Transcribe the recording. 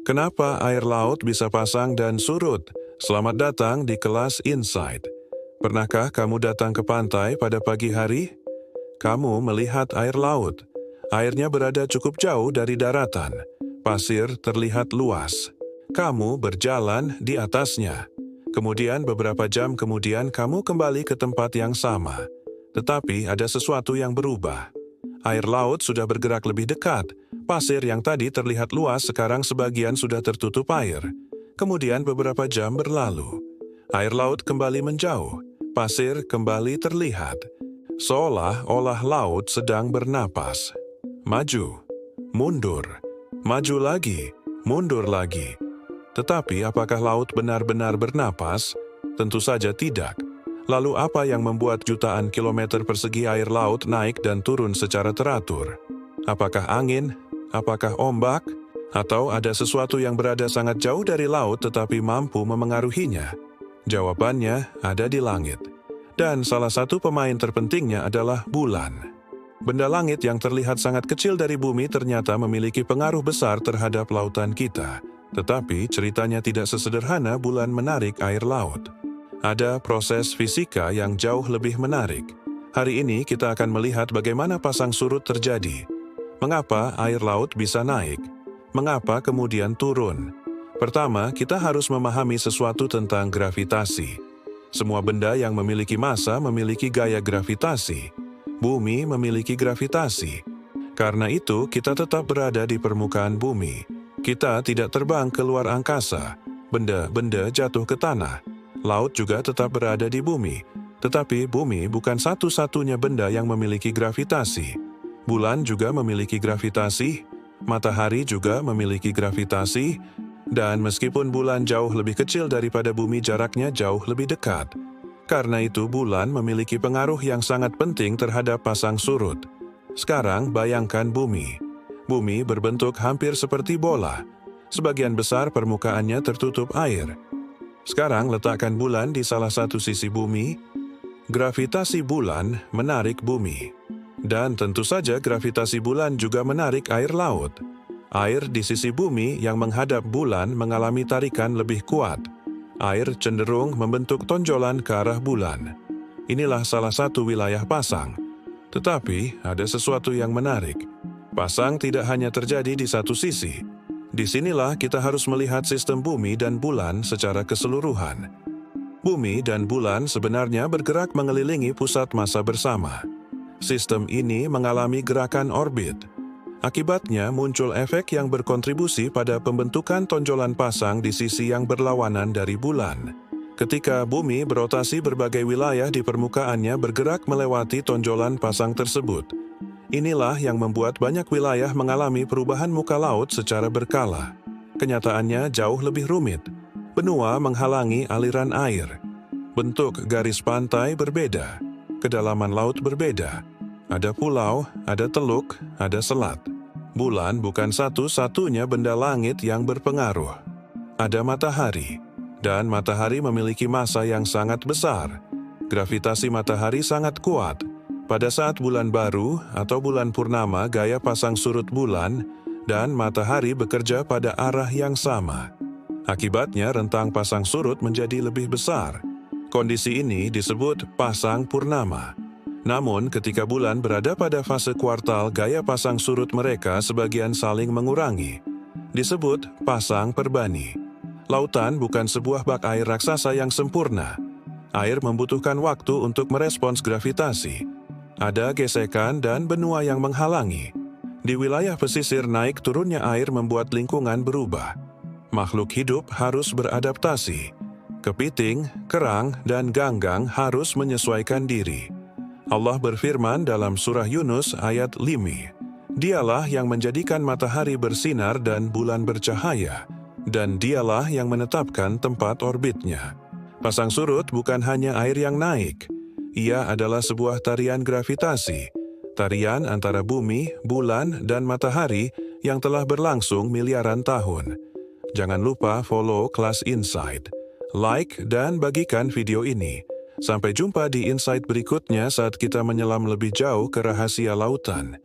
Kenapa air laut bisa pasang dan surut? Selamat datang di kelas Insight. Pernahkah kamu datang ke pantai pada pagi hari? Kamu melihat air laut. Airnya berada cukup jauh dari daratan. Pasir terlihat luas. Kamu berjalan di atasnya. Kemudian beberapa jam kemudian kamu kembali ke tempat yang sama. Tetapi ada sesuatu yang berubah. Air laut sudah bergerak lebih dekat. Pasir yang tadi terlihat luas sekarang sebagian sudah tertutup air. Kemudian beberapa jam berlalu. Air laut kembali menjauh. Pasir kembali terlihat. Seolah-olah laut sedang bernapas. Maju, mundur, maju lagi, mundur lagi. Tetapi apakah laut benar-benar bernapas? Tentu saja tidak. Lalu apa yang membuat jutaan kilometer persegi air laut naik dan turun secara teratur? Apakah angin? Apakah ombak? Atau ada sesuatu yang berada sangat jauh dari laut tetapi mampu memengaruhinya? Jawabannya ada di langit. Dan salah satu pemain terpentingnya adalah bulan. Benda langit yang terlihat sangat kecil dari bumi ternyata memiliki pengaruh besar terhadap lautan kita. Tetapi ceritanya tidak sesederhana bulan menarik air laut. Ada proses fisika yang jauh lebih menarik. Hari ini kita akan melihat bagaimana pasang surut terjadi. Mengapa air laut bisa naik? Mengapa kemudian turun? Pertama, kita harus memahami sesuatu tentang gravitasi. Semua benda yang memiliki massa memiliki gaya gravitasi. Bumi memiliki gravitasi. Karena itu, kita tetap berada di permukaan bumi. Kita tidak terbang ke luar angkasa. Benda-benda jatuh ke tanah. Laut juga tetap berada di bumi. Tetapi bumi bukan satu-satunya benda yang memiliki gravitasi. Bulan juga memiliki gravitasi, matahari juga memiliki gravitasi, dan meskipun bulan jauh lebih kecil daripada bumi, jaraknya jauh lebih dekat. Karena itu bulan memiliki pengaruh yang sangat penting terhadap pasang surut. Sekarang bayangkan bumi. Bumi berbentuk hampir seperti bola. Sebagian besar permukaannya tertutup air. Sekarang letakkan bulan di salah satu sisi bumi. Gravitasi bulan menarik bumi. Dan tentu saja gravitasi bulan juga menarik air laut. Air di sisi bumi yang menghadap bulan mengalami tarikan lebih kuat. Air cenderung membentuk tonjolan ke arah bulan. Inilah salah satu wilayah pasang. Tetapi ada sesuatu yang menarik. Pasang tidak hanya terjadi di satu sisi. Disinilah kita harus melihat sistem bumi dan bulan secara keseluruhan. Bumi dan bulan sebenarnya bergerak mengelilingi pusat massa bersama. Sistem ini mengalami gerakan orbit. Akibatnya muncul efek yang berkontribusi pada pembentukan tonjolan pasang di sisi yang berlawanan dari bulan. Ketika bumi berotasi, berbagai wilayah di permukaannya bergerak melewati tonjolan pasang tersebut. Inilah yang membuat banyak wilayah mengalami perubahan muka laut secara berkala. Kenyataannya jauh lebih rumit. Benua menghalangi aliran air. Bentuk garis pantai berbeda. Kedalaman laut berbeda. Ada pulau, ada teluk, ada selat. Bulan bukan satu-satunya benda langit yang berpengaruh. Ada matahari, dan matahari memiliki massa yang sangat besar. Gravitasi matahari sangat kuat. Pada saat bulan baru atau bulan purnama, gaya pasang surut bulan dan matahari bekerja pada arah yang sama. Akibatnya rentang pasang surut menjadi lebih besar. Kondisi ini disebut pasang purnama. Namun, ketika bulan berada pada fase kuartal, gaya pasang surut mereka sebagian saling mengurangi. Disebut pasang perbani. Lautan bukan sebuah bak air raksasa yang sempurna. Air membutuhkan waktu untuk merespons gravitasi. Ada gesekan dan benua yang menghalangi. Di wilayah pesisir, naik turunnya air membuat lingkungan berubah. Makhluk hidup harus beradaptasi. Kepiting, kerang, dan ganggang harus menyesuaikan diri. Allah berfirman dalam surah Yunus ayat 5, Dialah yang menjadikan matahari bersinar dan bulan bercahaya, dan dialah yang menetapkan tempat orbitnya. Pasang surut bukan hanya air yang naik. Ia adalah sebuah tarian gravitasi, tarian antara bumi, bulan, dan matahari yang telah berlangsung miliaran tahun. Jangan lupa follow kelas Insight. Like dan bagikan video ini. Sampai jumpa di insight berikutnya saat kita menyelam lebih jauh ke rahasia lautan.